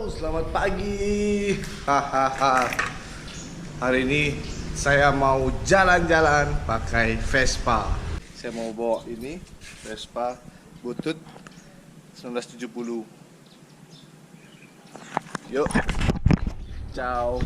Selamat pagi. Hahaha. Hari ini saya mau jalan-jalan pakai Vespa. Saya mau bawa ini Vespa butut 1970. Yuk. Ciao.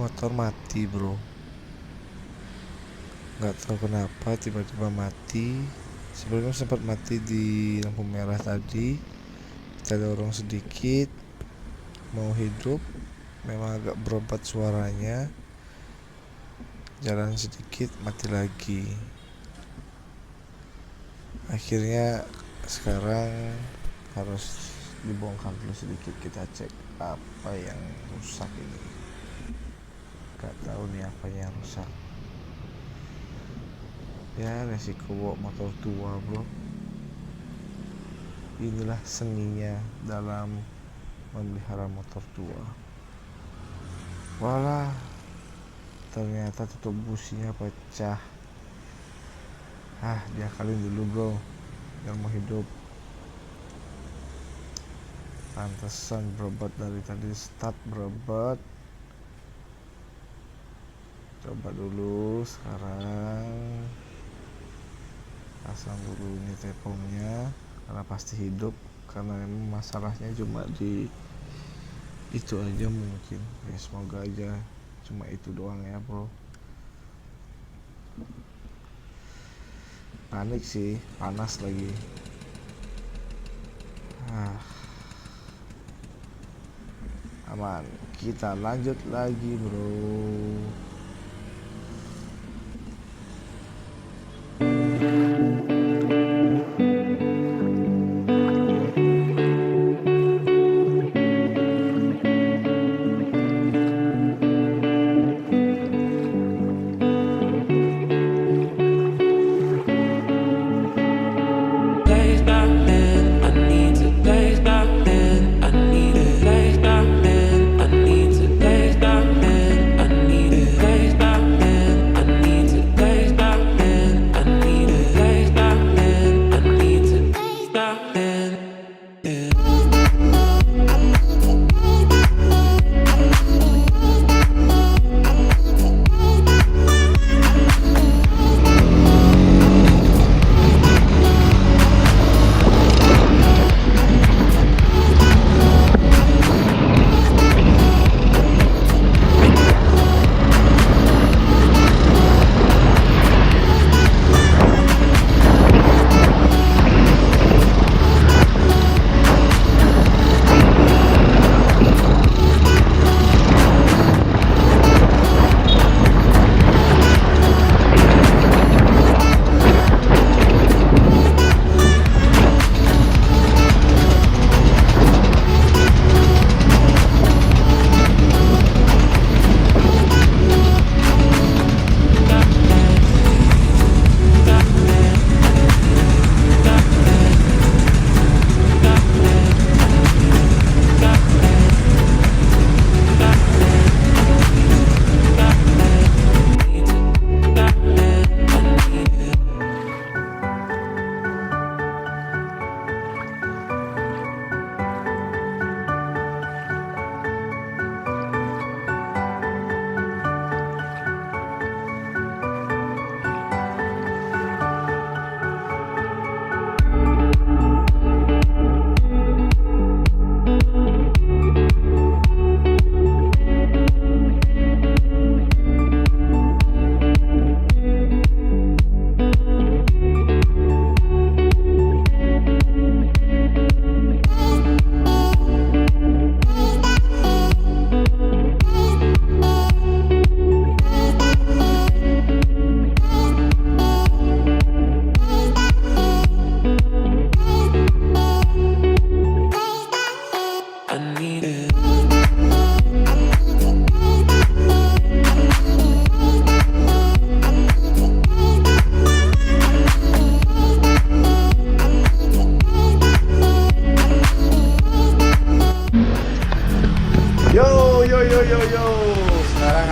motor mati bro, nggak tahu kenapa tiba-tiba mati. Sebelumnya sempat mati di lampu merah tadi, kita dorong sedikit mau hidup, memang agak berobat suaranya, jalan sedikit mati lagi. Akhirnya sekarang harus dibongkar dulu sedikit, kita cek apa yang rusak ini. Gak tahu nih apa yang rusak. Ya resiko bawa motor tua bro. Inilah seninya dalam memelihara motor tua. Walah, ternyata tutup businya pecah. Diakalin dulu bro, biar mau hidup. Pantesan berobat dari tadi, start berobat. Coba dulu sekarang pasang dulu ini tepungnya, karena pasti hidup, karena memang masalahnya cuma di itu aja mungkin. Ya semoga aja cuma itu doang ya bro. Panik sih, panas lagi. Aman, kita lanjut lagi bro.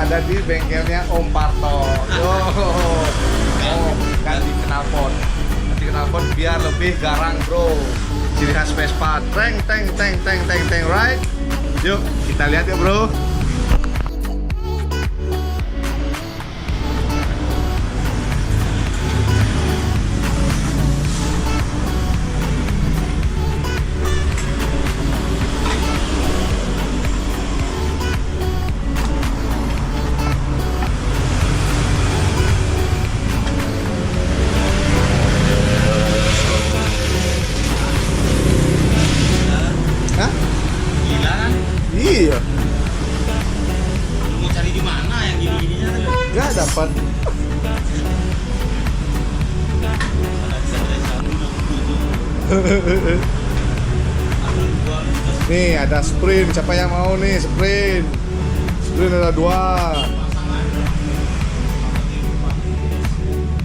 ada di bengkelnya Om Parto. Ganti knalpot. Ganti knalpot biar lebih garang, bro. Ciri khas Vespa. Teng teng teng teng teng teng, right? Yuk, kita lihat ya, bro. Iya, Lu mau cari di mana yang gini-gininya? nggak dapat. Nih ada sprint, siapa yang mau nih sprint? Sprint ada 2.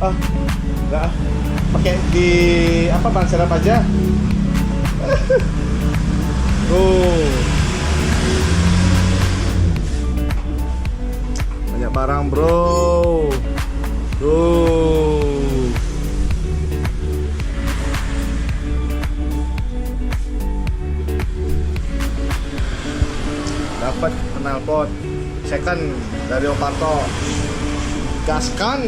Ah, enggak. Pakai di apa ban serep aja. Tuh. Banyak barang, bro. Tuh. Dapat knalpot second dari Oparto. Gaskan.